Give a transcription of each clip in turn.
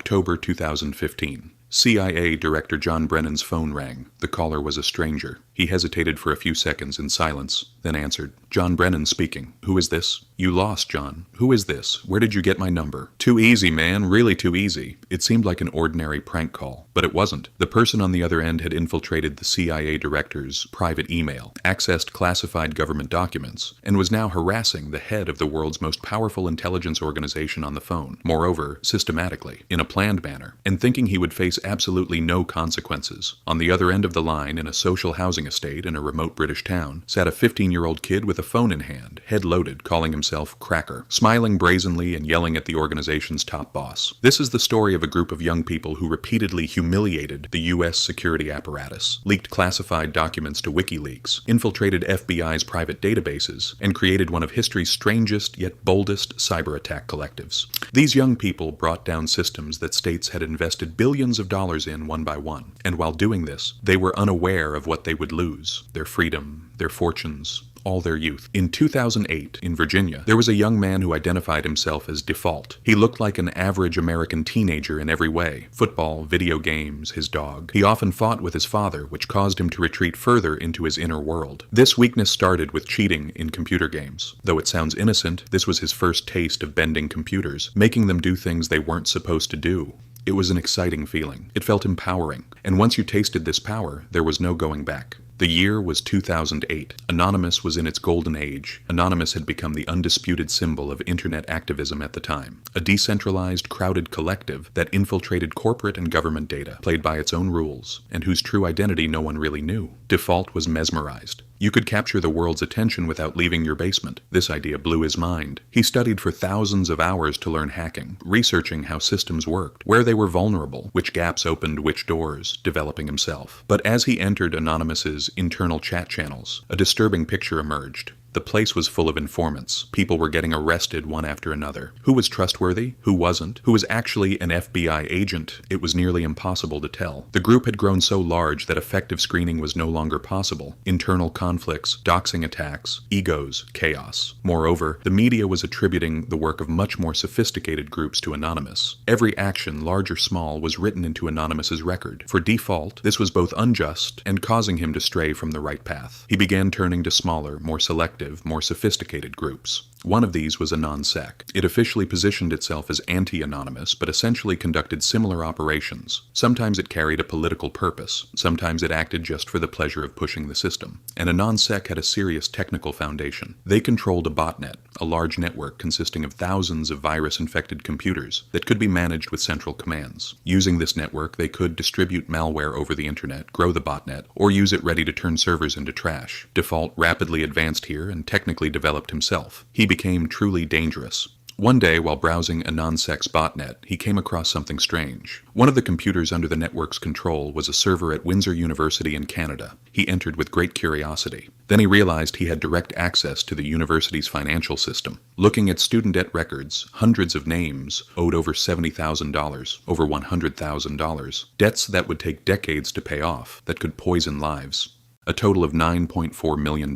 October 2015. CIA Director John Brennan's phone rang. The caller was a stranger. He hesitated for a few seconds in silence, then answered. John Brennan speaking. Who is this? You lost, John. Who is this? Where did you get my number? Too easy, man. Really too easy. It seemed like an ordinary prank call, but it wasn't. The person on the other end had infiltrated the CIA director's private email, accessed classified government documents, and was now harassing the head of the world's most powerful intelligence organization on the phone. Moreover, systematically, in a planned manner, and thinking he would face absolutely no consequences. On the other end of the line, in a social housing estate in a remote British town, sat a 15-year-old kid with a phone in hand, head loaded, calling himself Cracker, smiling brazenly and yelling at the organization's top boss. This is the story of a group of young people who repeatedly humiliated the U.S. security apparatus, leaked classified documents to WikiLeaks, infiltrated FBI's private databases, and created one of history's strangest yet boldest cyber attack collectives. These young people brought down systems that states had invested billions of dollars in one by one, and while doing this, they were unaware of what they would lose: their freedom, their fortunes, all their youth. In 2008, in Virginia, there was a young man who identified himself as Default. He looked like an average American teenager in every way: football, video games, his dog. He often fought with his father, which caused him to retreat further into his inner world. This weakness started with cheating in computer games. Though it sounds innocent, this was his first taste of bending computers, making them do things they weren't supposed to do. It was an exciting feeling. It felt empowering. And once you tasted this power, there was no going back. The year was 2008. Anonymous was in its golden age. Anonymous had become the undisputed symbol of internet activism at the time. A decentralized, crowded collective that infiltrated corporate and government data, played by its own rules, and whose true identity no one really knew. Default was mesmerized. You could capture the world's attention without leaving your basement. This idea blew his mind. He studied for thousands of hours to learn hacking, researching how systems worked, where they were vulnerable, which gaps opened which doors, developing himself. But as he entered Anonymous's internal chat channels, a disturbing picture emerged. The place was full of informants. People were getting arrested one after another. Who was trustworthy? Who wasn't? Who was actually an FBI agent? It was nearly impossible to tell. The group had grown so large that effective screening was no longer possible. Internal conflicts, doxing attacks, egos, chaos. Moreover, the media was attributing the work of much more sophisticated groups to Anonymous. Every action, large or small, was written into Anonymous's record. For Default, this was both unjust and causing him to stray from the right path. He began turning to smaller, more selective, more sophisticated groups. One of these was AnonSec. It officially positioned itself as anti-anonymous, but essentially conducted similar operations. Sometimes it carried a political purpose. Sometimes it acted just for the pleasure of pushing the system. And AnonSec had a serious technical foundation. They controlled a botnet, a large network consisting of thousands of virus-infected computers that could be managed with central commands. Using this network, they could distribute malware over the internet, grow the botnet, or use it ready to turn servers into trash. Default rapidly advanced here and technically developed himself. He became truly dangerous. One day, while browsing AnonSec's botnet, he came across something strange. One of the computers under the network's control was a server at Windsor University in Canada. He entered with great curiosity. Then he realized he had direct access to the university's financial system. Looking at student debt records, hundreds of names owed over $70,000, over $100,000, debts that would take decades to pay off, that could poison lives. A total of $9.4 million.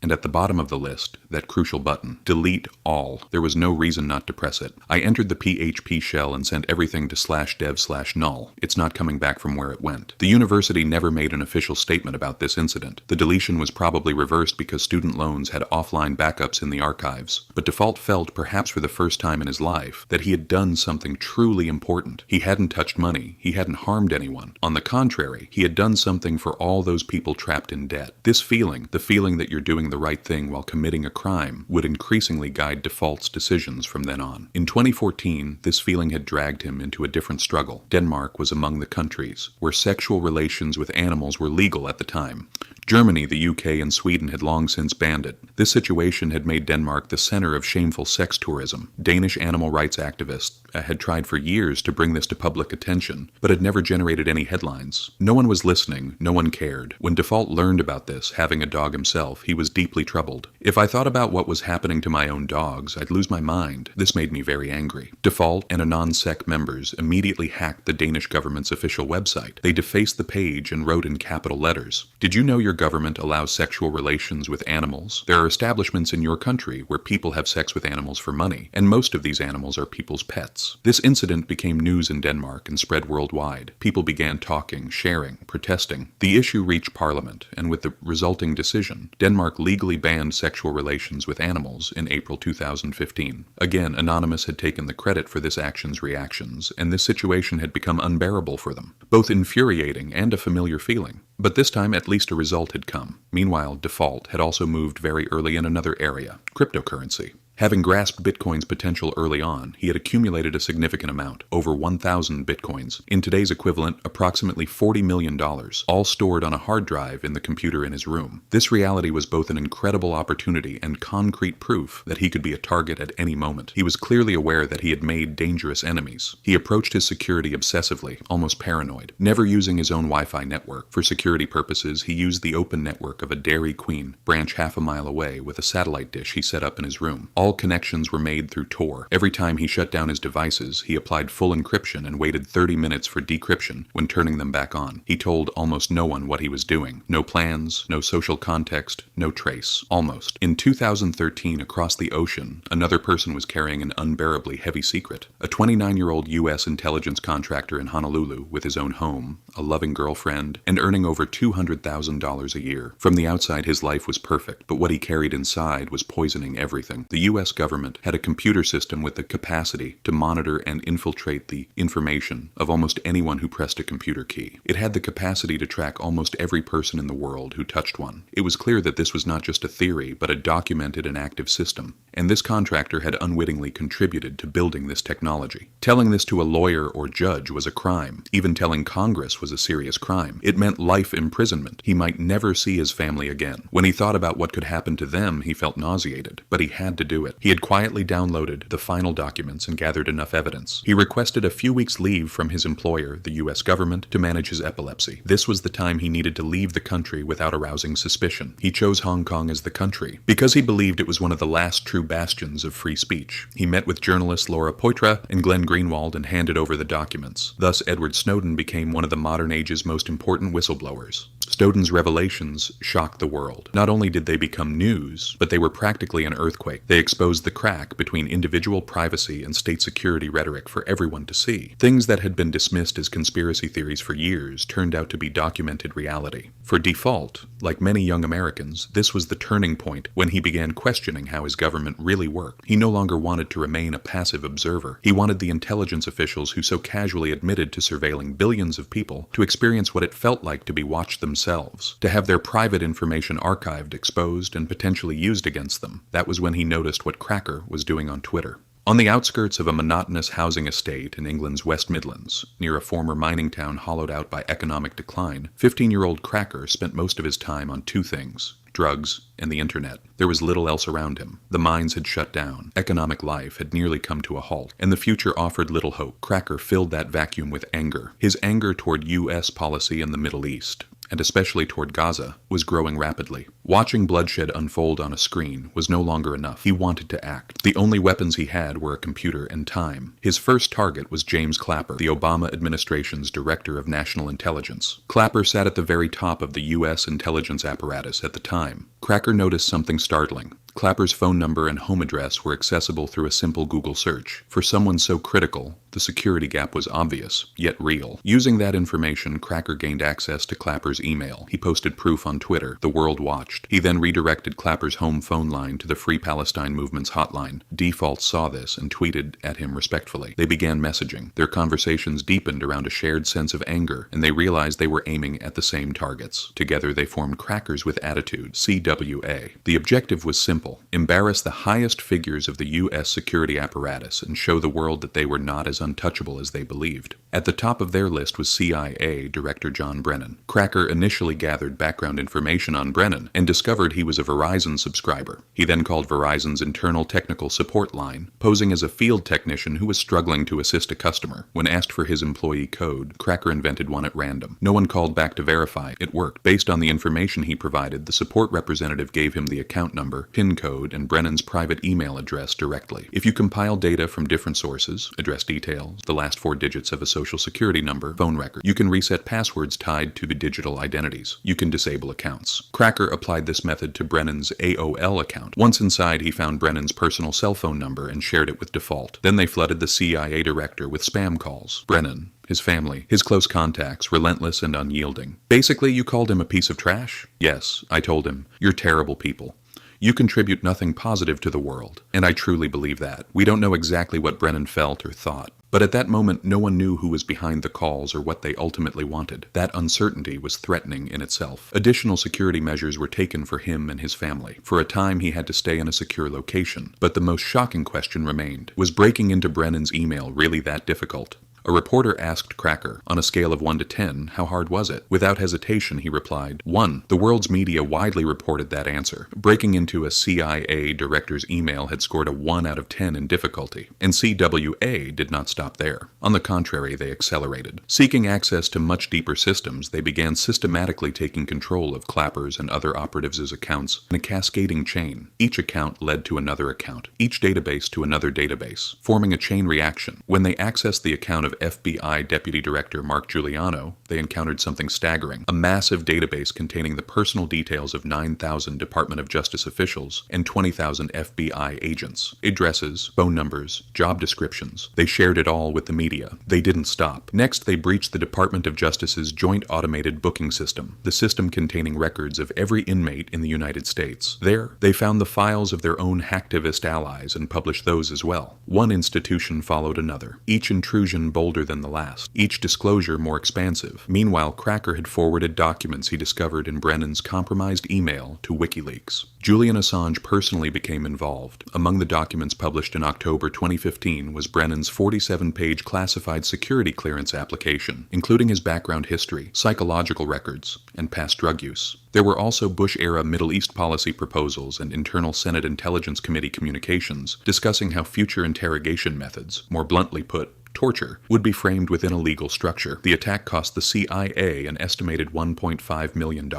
And at the bottom of the list, that crucial button, delete all. There was no reason not to press it. I entered the PHP shell and sent everything to /dev/null. It's not coming back from where it went. The university never made an official statement about this incident. The deletion was probably reversed because student loans had offline backups in the archives. But Default felt, perhaps for the first time in his life, that he had done something truly important. He hadn't touched money. He hadn't harmed anyone. On the contrary, he had done something for all those people trapped in debt. This feeling, the feeling that you're doing the right thing while committing a crime, would increasingly guide Default's decisions from then on. In 2014, this feeling had dragged him into a different struggle. Denmark was among the countries where sexual relations with animals were legal at the time. Germany, the UK, and Sweden had long since banned it. This situation had made Denmark the center of shameful sex tourism. Danish animal rights activists had tried for years to bring this to public attention, but had never generated any headlines. No one was listening, no one cared. When Default learned about this, having a dog himself, he was deeply troubled. If I thought about what was happening to my own dogs, I'd lose my mind. This made me very angry. Default and AnonSec members immediately hacked the Danish government's official website. They defaced the page and wrote in capital letters, "Did you know your your government allows sexual relations with animals, there are establishments in your country where people have sex with animals for money, and most of these animals are people's pets. This incident became news in Denmark and spread worldwide. People began talking, sharing, protesting. The issue reached Parliament, and with the resulting decision, Denmark legally banned sexual relations with animals in April 2015. Again, Anonymous had taken the credit for this action's reactions, and this situation had become unbearable for them. Both infuriating and a familiar feeling. But this time, at least a result had come. Meanwhile, Default had also moved very early in another area, cryptocurrency. Having grasped Bitcoin's potential early on, he had accumulated a significant amount, over 1,000 Bitcoins, in today's equivalent approximately $40 million, all stored on a hard drive in the computer in his room. This reality was both an incredible opportunity and concrete proof that he could be a target at any moment. He was clearly aware that he had made dangerous enemies. He approached his security obsessively, almost paranoid, never using his own Wi-Fi network. For security purposes, he used the open network of a Dairy Queen branch half a mile away with a satellite dish he set up in his room. All connections were made through Tor. Every time he shut down his devices, he applied full encryption and waited 30 minutes for decryption when turning them back on. He told almost no one what he was doing. No plans, no social context, no trace. Almost. In 2013, across the ocean, another person was carrying an unbearably heavy secret. A 29-year-old U.S. intelligence contractor in Honolulu with his own home, a loving girlfriend, and earning over $200,000 a year. From the outside, his life was perfect, but what he carried inside was poisoning everything. The U.S. government had a computer system with the capacity to monitor and infiltrate the information of almost anyone who pressed a computer key. It had the capacity to track almost every person in the world who touched one. It was clear that this was not just a theory, but a documented and active system, and this contractor had unwittingly contributed to building this technology. Telling this to a lawyer or judge was a crime. Even telling Congress was a serious crime. It meant life imprisonment. He might never see his family again. When he thought about what could happen to them, he felt nauseated, but he had to do it. He had quietly downloaded the final documents and gathered enough evidence. He requested a few weeks' leave from his employer, the U.S. government, to manage his epilepsy. This was the time he needed to leave the country without arousing suspicion. He chose Hong Kong as the country because he believed it was one of the last true bastions of free speech. He met with journalists Laura Poitras and Glenn Greenwald and handed over the documents. Thus, Edward Snowden became one of the modern age's most important whistleblowers. Snowden's revelations shocked the world. Not only did they become news, but they were practically an earthquake. They exposed the crack between individual privacy and state security rhetoric for everyone to see. Things that had been dismissed as conspiracy theories for years turned out to be documented reality. For Default, like many young Americans, this was the turning point when he began questioning how his government really worked. He no longer wanted to remain a passive observer. He wanted the intelligence officials who so casually admitted to surveilling billions of people to experience what it felt like to be watched themselves, to have their private information archived, exposed, and potentially used against them. That was when he noticed what Cracker was doing on Twitter. On the outskirts of a monotonous housing estate in England's West Midlands, near a former mining town hollowed out by economic decline, 15-year-old Cracker spent most of his time on two things: drugs and the internet. There was little else around him. The mines had shut down. Economic life had nearly come to a halt, and the future offered little hope. Cracker filled that vacuum with anger. His anger toward U.S. policy in the Middle East, and especially toward Gaza, was growing rapidly. Watching bloodshed unfold on a screen was no longer enough. He wanted to act. The only weapons he had were a computer and time. His first target was James Clapper, the Obama administration's Director of National Intelligence. Clapper sat at the very top of the U.S. intelligence apparatus at the time. Cracker noticed something startling. Clapper's phone number and home address were accessible through a simple Google search. For someone so critical, the security gap was obvious, yet real. Using that information, Cracker gained access to Clapper's email. He posted proof on Twitter. The world watched. He then redirected Clapper's home phone line to the Free Palestine Movement's hotline. Default saw this and tweeted at him respectfully. They began messaging. Their conversations deepened around a shared sense of anger, and they realized they were aiming at the same targets. Together, they formed Crackers with Attitude, CWA. The objective was simple: embarrass the highest figures of the U.S. security apparatus and show the world that they were not as untouchable as they believed. At the top of their list was CIA Director John Brennan. Cracker initially gathered background information on Brennan and discovered he was a Verizon subscriber. He then called Verizon's internal technical support line, posing as a field technician who was struggling to assist a customer. When asked for his employee code, Cracker invented one at random. No one called back to verify. It worked. Based on the information he provided, the support representative gave him the account number, PIN PIN code and Brennan's private email address directly. If you compile data from different sources, address details, the last 4 digits of a social security number, phone record, you can reset passwords tied to the digital identities. You can disable accounts. Cracker applied this method to Brennan's AOL account. Once inside, he found Brennan's personal cell phone number and shared it with Default. Then they flooded the CIA director with spam calls. Brennan, his family, his close contacts, relentless and unyielding. Basically, you called him a piece of trash? Yes, I told him. You're terrible people. You contribute nothing positive to the world, and I truly believe that. We don't know exactly what Brennan felt or thought, but at that moment no one knew who was behind the calls or what they ultimately wanted. That uncertainty was threatening in itself. Additional security measures were taken for him and his family. For a time he had to stay in a secure location, but the most shocking question remained. Was breaking into Brennan's email really that difficult? A reporter asked Cracker, on a scale of 1 to 10, how hard was it? Without hesitation, he replied, 1. The world's media widely reported that answer. Breaking into a CIA director's email had scored a 1 out of 10 in difficulty, and CWA did not stop there. On the contrary, they accelerated. Seeking access to much deeper systems, they began systematically taking control of Clapper's and other operatives' accounts in a cascading chain. Each account led to another account, each database to another database, forming a chain reaction. When they accessed the account of FBI Deputy Director Mark Giuliano, they encountered something staggering: a massive database containing the personal details of 9,000 Department of Justice officials and 20,000 FBI agents. Addresses, phone numbers, job descriptions. They shared it all with the media. They didn't stop. Next, they breached the Department of Justice's joint automated booking system, the system containing records of every inmate in the United States. There, they found the files of their own hacktivist allies and published those as well. One institution followed another, each intrusion bolder than the last, each disclosure more expansive. Meanwhile, Cracker had forwarded documents he discovered in Brennan's compromised email to WikiLeaks. Julian Assange personally became involved. Among the documents published in October 2015 was Brennan's 47-page classified security clearance application, including his background history, psychological records, and past drug use. There were also Bush-era Middle East policy proposals and internal Senate Intelligence Committee communications discussing how future interrogation methods, more bluntly put, torture, would be framed within a legal structure. The attack cost the CIA an estimated $1.5 million.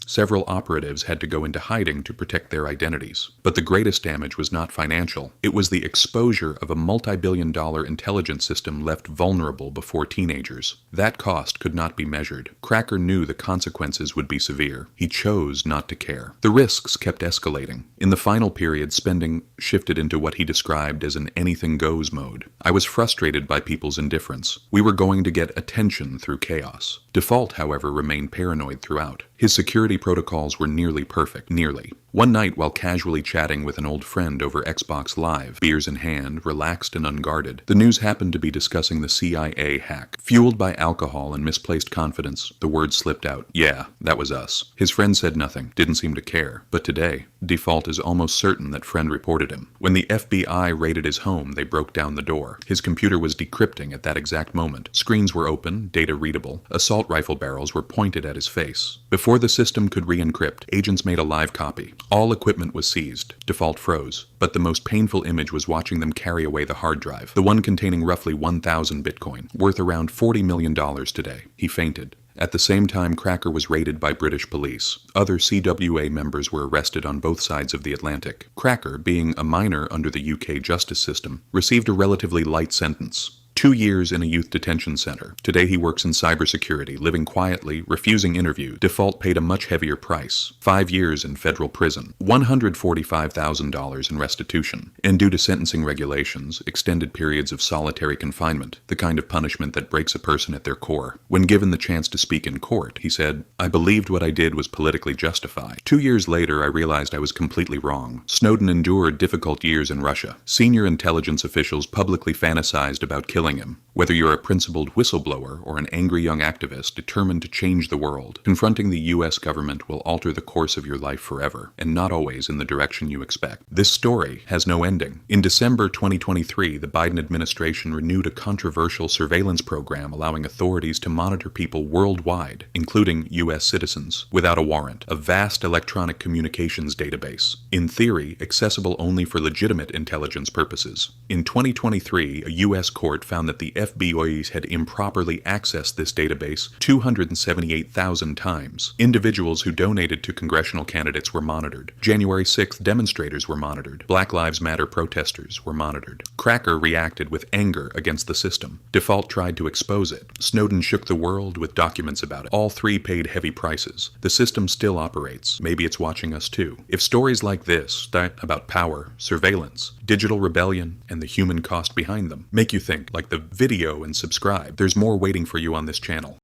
Several operatives had to go into hiding to protect their identities. But the greatest damage was not financial. It was the exposure of a multi-billion-dollar intelligence system left vulnerable before teenagers. That cost could not be measured. Cracker knew the consequences would be severe. He chose not to care. The risks kept escalating. In the final period, spending shifted into what he described as an anything-goes mode. I was frustrated by people's indifference. We were going to get attention through chaos. Default, however, remained paranoid throughout. His security protocols were nearly perfect. Nearly. One night, while casually chatting with an old friend over Xbox Live, beers in hand, relaxed and unguarded, the news happened to be discussing the CIA hack. Fueled by alcohol and misplaced confidence, the words slipped out. Yeah, that was us. His friend said nothing, didn't seem to care. But today, Default is almost certain that friend reported him. When the FBI raided his home, they broke down the door. His computer was decrypting at that exact moment. Screens were open, data readable. Assault rifle barrels were pointed at his face. Before the system could re-encrypt, agents made a live copy. All equipment was seized. Default froze. But the most painful image was watching them carry away the hard drive, the one containing roughly 1,000 Bitcoin, worth around $40 million today. He fainted. At the same time, Cracker was raided by British police. Other CWA members were arrested on both sides of the Atlantic. Cracker, being a minor under the UK justice system, received a relatively light sentence. 2 years in a youth detention center. Today he works in cybersecurity, living quietly, refusing interviews. Default paid a much heavier price. 5 years in federal prison. $145,000 in restitution. And due to sentencing regulations, extended periods of solitary confinement, the kind of punishment that breaks a person at their core. When given the chance to speak in court, he said, "I believed what I did was politically justified. 2 years later, I realized I was completely wrong." Snowden endured difficult years in Russia. Senior intelligence officials publicly fantasized about killing him. Whether you're a principled whistleblower or an angry young activist determined to change the world, confronting the U.S. government will alter the course of your life forever, and not always in the direction you expect. This story has no ending. In December 2023, the Biden administration renewed a controversial surveillance program allowing authorities to monitor people worldwide, including U.S. citizens, without a warrant. A vast electronic communications database. In theory, accessible only for legitimate intelligence purposes. In 2023, a U.S. court found that the FBI had improperly accessed this database 278,000 times. Individuals who donated to congressional candidates were monitored. January 6th demonstrators were monitored. Black Lives Matter protesters were monitored. Cracker reacted with anger against the system. Default tried to expose it. Snowden shook the world with documents about it. All three paid heavy prices. The system still operates. Maybe it's watching us too. If stories like this, about power, surveillance, digital rebellion, and the human cost behind them, make you think, like the video and subscribe. There's more waiting for you on this channel.